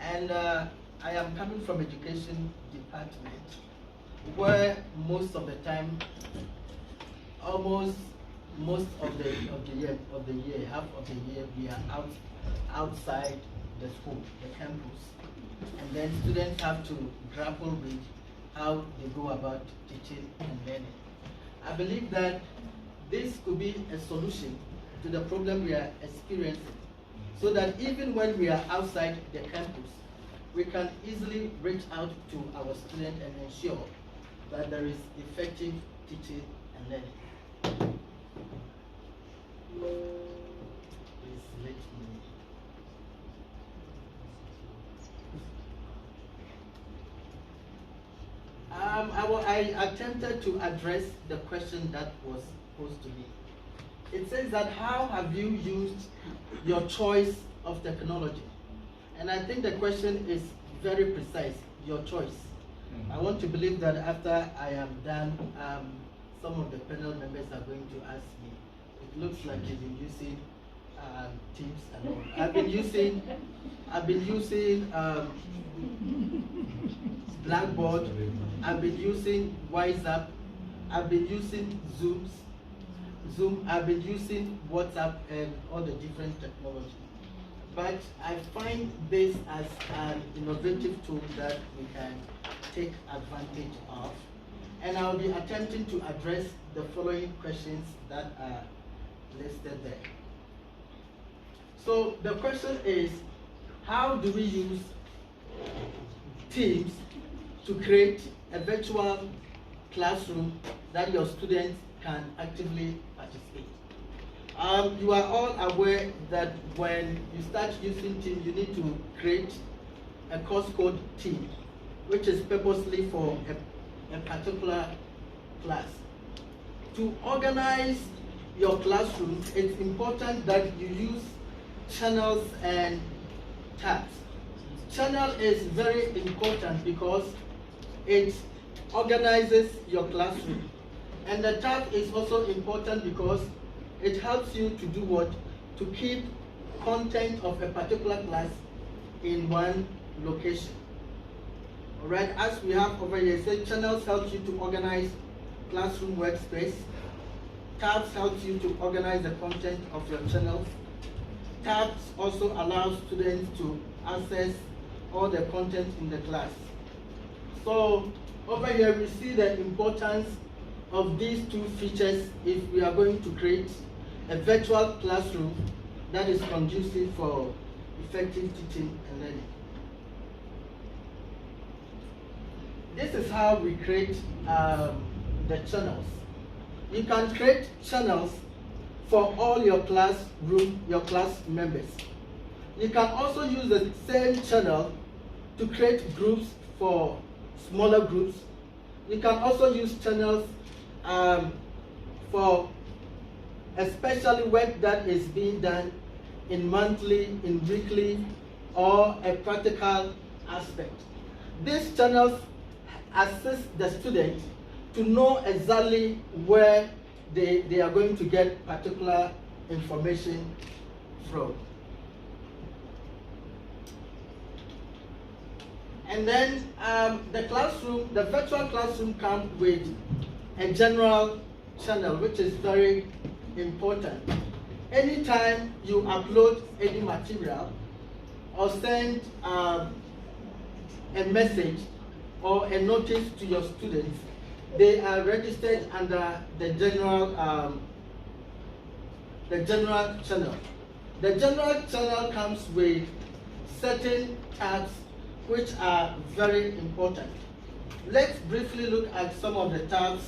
And I am coming from education department, where most of the time, almost most of the year, half of the year, we are outside the school, the campus, and then students have to grapple with how they go about teaching and learning. I believe that this could be a solution to the problem we are experiencing, so that even when we are outside the campus, we can easily reach out to our students and ensure that there is effective teaching and learning. Please let me. I attempted to address the question that was posed to me. It says that how have you used your choice of technology? And I think the question is very precise, your choice. I want to believe that after I am done, some of the panel members are going to ask me. It looks like you've been using Teams and all. I've been using Blackboard. I've been using WhatsApp. I've been using Zoom. I've been using WhatsApp and all the different technology. But I find this as an innovative tool that we can take advantage of. And I'll be attempting to address the following questions that are listed there. So the question is, how do we use Teams to create a virtual classroom that your students can actively participate? You are all aware that when you start using Teams, you need to create a course code team, which is purposely for a particular class. To organize your classroom, it's important that you use channels and tabs. Channel is very important because it organizes your classroom. And the tab is also important because it helps you to do what? To keep content of a particular class in one location. All right, as we have over here, say channels help you to organize classroom workspace. Tabs help you to organize the content of your channels. Tabs also allow students to access all the content in the class. So over here we see the importance of these two features if we are going to create a virtual classroom that is conducive for effective teaching and learning. This is how we create the channels. You can create channels for all your class members. You can also use the same channel to create groups for smaller groups. You can also use channels for especially work that is being done in monthly, in weekly, or a practical aspect. These channels assist the students to know exactly where they are going to get particular information from. And then the virtual classroom comes with a general channel, which is very important. Anytime you upload any material or send a message or a notice to your students, they are registered under the general channel. The general channel comes with certain tabs which are very important. Let's briefly look at some of the tabs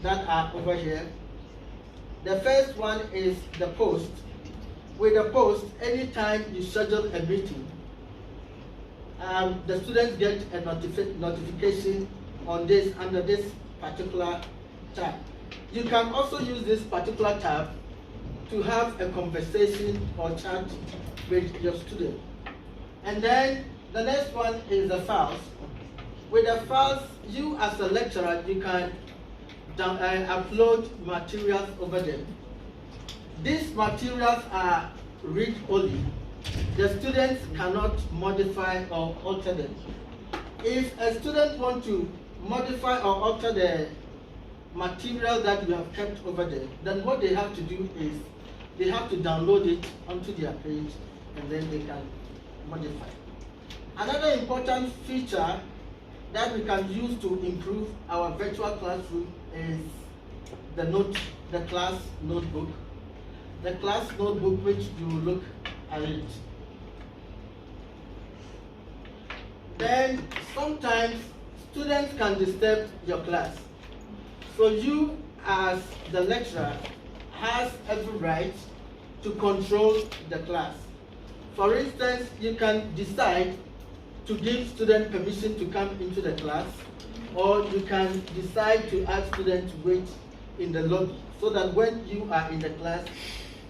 that are over here. The first one is the post. With the post, anytime you schedule a meeting, the students get a notification on this under this particular tab. You can also use this particular tab to have a conversation or chat with your student. And then the next one is the files. With the files, you as a lecturer, you can upload materials over them. These materials are read-only, the students cannot modify or alter them. If a student wants to modify or alter the material that we have kept over there, then what they have to do is they have to download it onto their page and then they can modify. Another important feature that we can use to improve our virtual classroom is the class notebook. The class notebook, which you look at it. Then sometimes students can disturb your class. So you as the lecturer has every right to control the class. For instance, you can decide to give students permission to come into the class, or you can decide to ask students to wait in the lobby so that when you are in the class,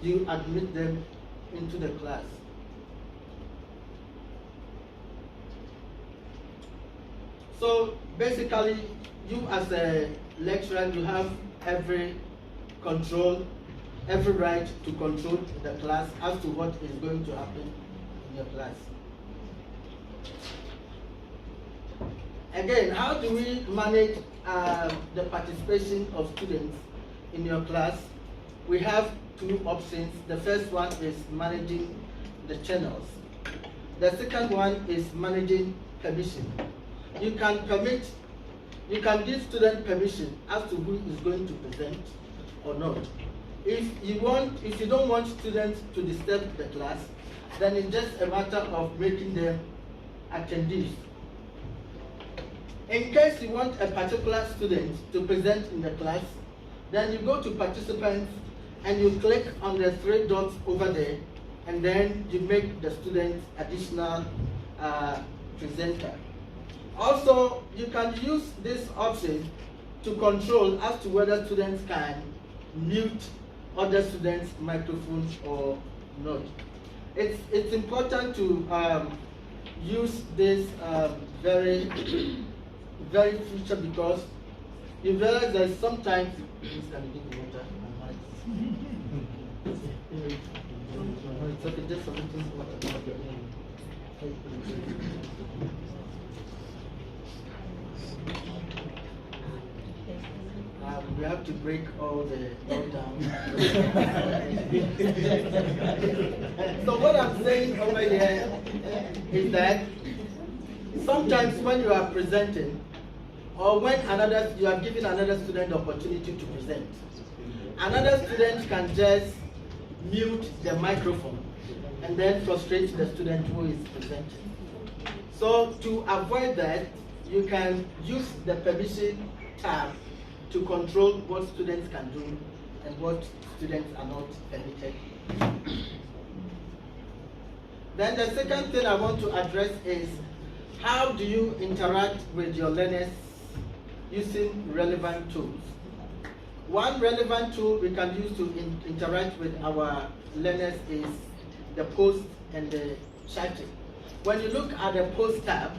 you admit them into the class. So basically, you as a lecturer, you have every right to control the class as to what is going to happen in your class. Again, how do we manage the participation of students in your class? We have two options. The first one is managing the channels. The second one is managing permission. You can give student permission as to who is going to present or not. If you don't want students to disturb the class, then it's just a matter of making them attendees. In case you want a particular student to present in the class, then you go to participants and you click on the three dots over there, and then you make the student additional presenter. Also, you can use this option to control as to whether students can mute other students' microphones or not. It's important to use this very feature, because you realize that sometimes it's okay, just something. We have to break all down. So what I'm saying over here is that sometimes when you are presenting, or when you are giving another student the opportunity to present, another student can just mute the microphone and then frustrate the student who is presenting. So to avoid that, you can use the permission tab to control what students can do and what students are not permitted. Then the second thing I want to address is, how do you interact with your learners using relevant tools? One relevant tool we can use to interact with our learners is the post and the chatting. When you look at the post tab,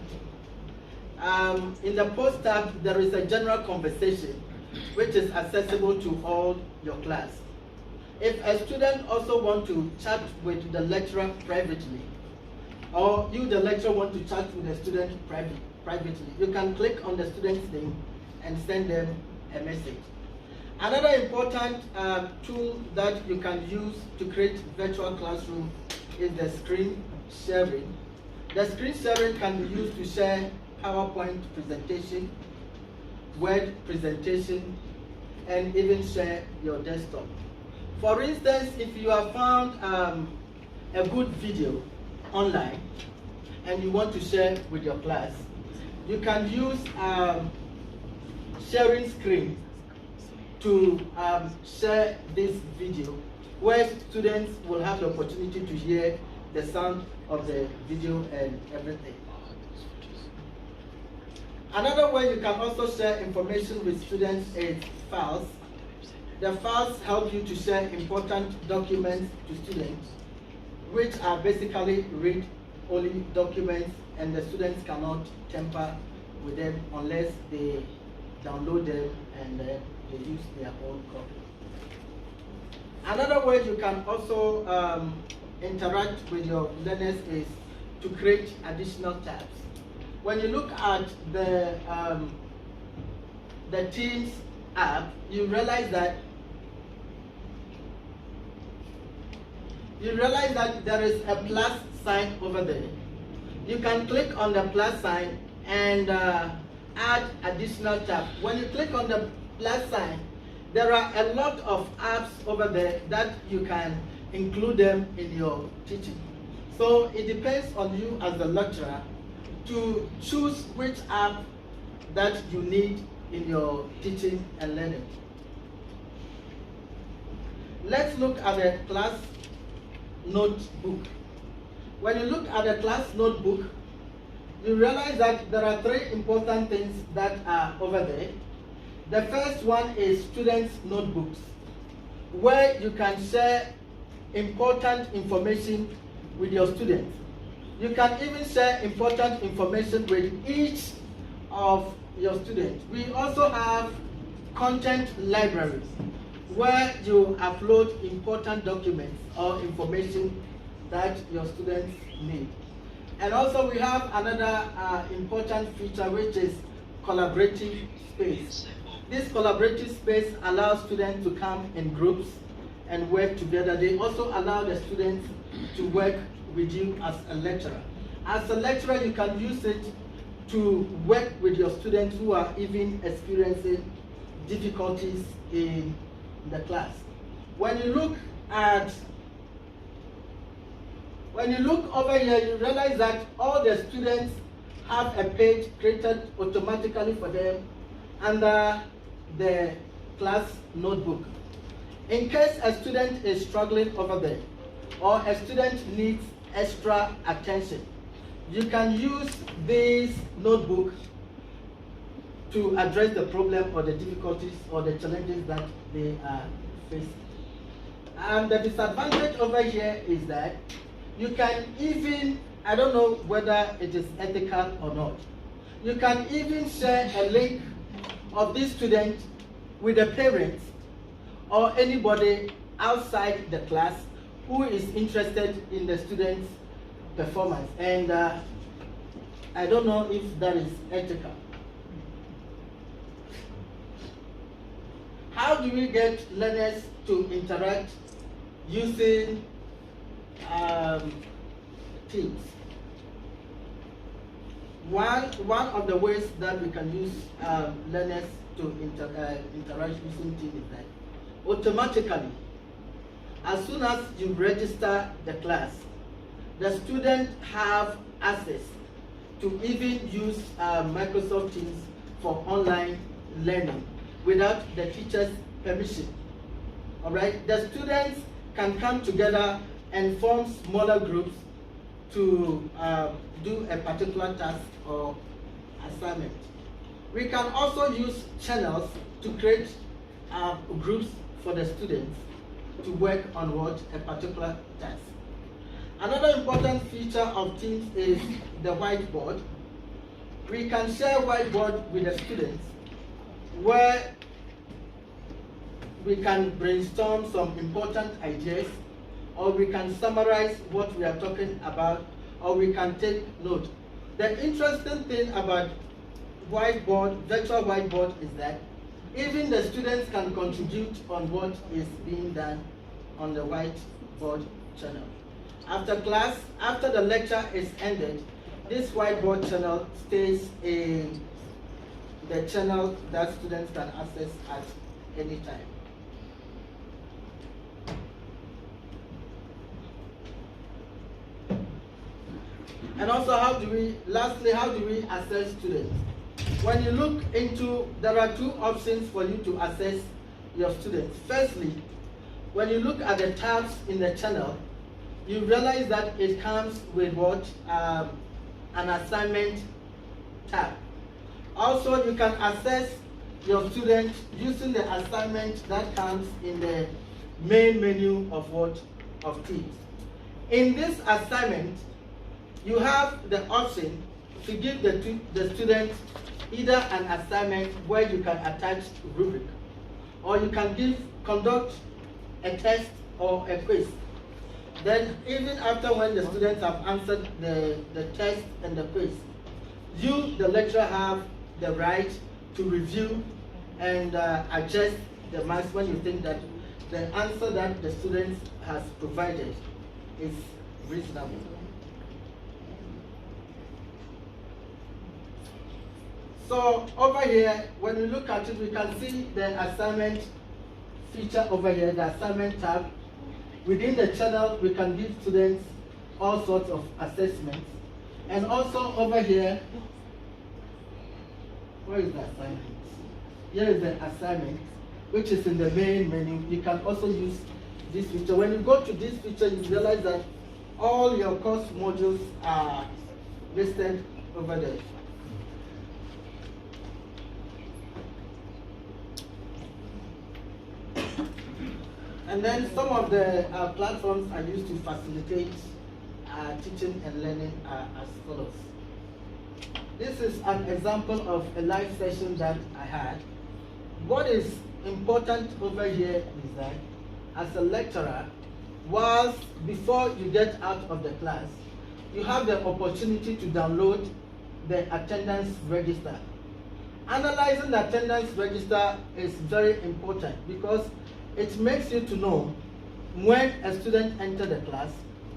in the post tab there is a general conversation which is accessible to all your class. If a student also wants to chat with the lecturer privately, or you the lecturer want to chat with the student privately, you can click on the student's name and send them a message. Another important tool that you can use to create virtual classroom is the screen sharing. The screen sharing can be used to share PowerPoint presentation, Word presentation, and even share your desktop. For instance, if you have found a good video online and you want to share with your class, you can use sharing screen to share this video, where students will have the opportunity to hear the sound of the video and everything. Another way you can also share information with students is files. The files help you to share important documents to students, which are basically read-only documents, and the students cannot tamper with them unless they download them and they use their own copy. Another way you can also interact with your learners is to create additional tabs. When you look at the Teams app, you realize that there is a plus sign over there. You can click on the plus sign and add additional tabs. When you click on the plus sign, there are a lot of apps over there that you can include them in your teaching. So it depends on you as the lecturer to choose which app that you need in your teaching and learning. Let's look at the class notebook. When you look at the class notebook, you realize that there are three important things that are over there. The first one is students' notebooks, where you can share important information with your students. You can even share important information with each of your students. We also have content libraries, where you upload important documents or information that your students need. And also we have another important feature, which is collaborative space. This collaborative space allows students to come in groups and work together. They also allow the students to work with you as a lecturer. As a lecturer, you can use it to work with your students who are even experiencing difficulties in the class. When you look over here, you realize that all the students have a page created automatically for them under the class notebook. In case a student is struggling over there, or a student needs extra attention, you can use this notebook to address the problem or the difficulties or the challenges that they are facing. And the disadvantage over here is that you can even, I don't know whether it is ethical or not, you can even share a link of this student with the parents or anybody outside the class who is interested in the student's performance. And I don't know if that is ethical. How do we get learners to interact using Teams? One of the ways that we can use learners to interact using Teams is that automatically, as soon as you register the class, the students have access to even use Microsoft Teams for online learning without the teacher's permission. All right, the students can come together and form smaller groups to do a particular task or assignment. We can also use channels to create groups for the students to work on a particular task. Another important feature of Teams is the whiteboard. We can share whiteboard with the students where we can brainstorm some important ideas, or we can summarize what we are talking about, or we can take note. The interesting thing about virtual whiteboard is that even the students can contribute on what is being done on the whiteboard channel. After class, after the lecture is ended, this whiteboard channel stays in the channel that students can access at any time. And also, lastly, how do we assess students? When you look into, there are two options for you to assess your students. Firstly, when you look at the tabs in the channel, you realize that it comes with an assignment tab. Also, you can assess your students using the assignment that comes in the main menu of Teams. In this assignment, you have the option to give the students either an assignment where you can attach rubric, or you can conduct a test or a quiz. Then even after when the students have answered the test and the quiz, you, the lecturer, have the right to review and adjust the marks when you think that the answer that the student has provided is reasonable. So over here, when we look at it, we can see the assignment feature over here, the assignment tab. Within the channel, we can give students all sorts of assessments. And also over here, where is the assignment? Here is the assignment, which is in the main menu. You can also use this feature. When you go to this feature, you realize that all your course modules are listed over there. And then some of the platforms are used to facilitate teaching and learning as follows. This is an example of a live session that I had. What is important over here is that as a lecturer, before you get out of the class, you have the opportunity to download the attendance register. Analyzing the attendance register is very important because it makes you to know when a student enters the class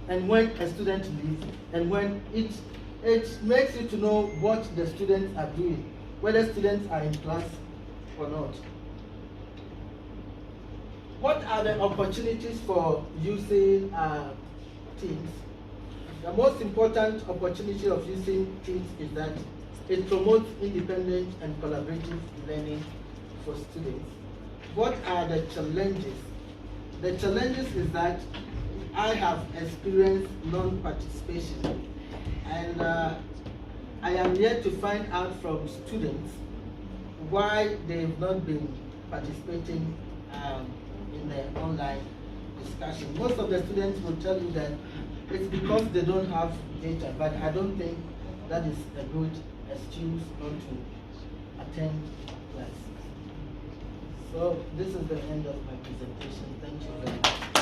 and when a student leaves, and when it makes you to know what the students are doing, whether students are in class or not. What are the opportunities for using Teams? The most important opportunity of using Teams is that it promotes independent and collaborative learning for students. What are the challenges? The challenges is that I have experienced non-participation, and I am yet to find out from students why they've not been participating in the online discussion. Most of the students will tell you that it's because they don't have data, but I don't think that is a good excuse not to attend class. So this is the end of my presentation. Thank you very much.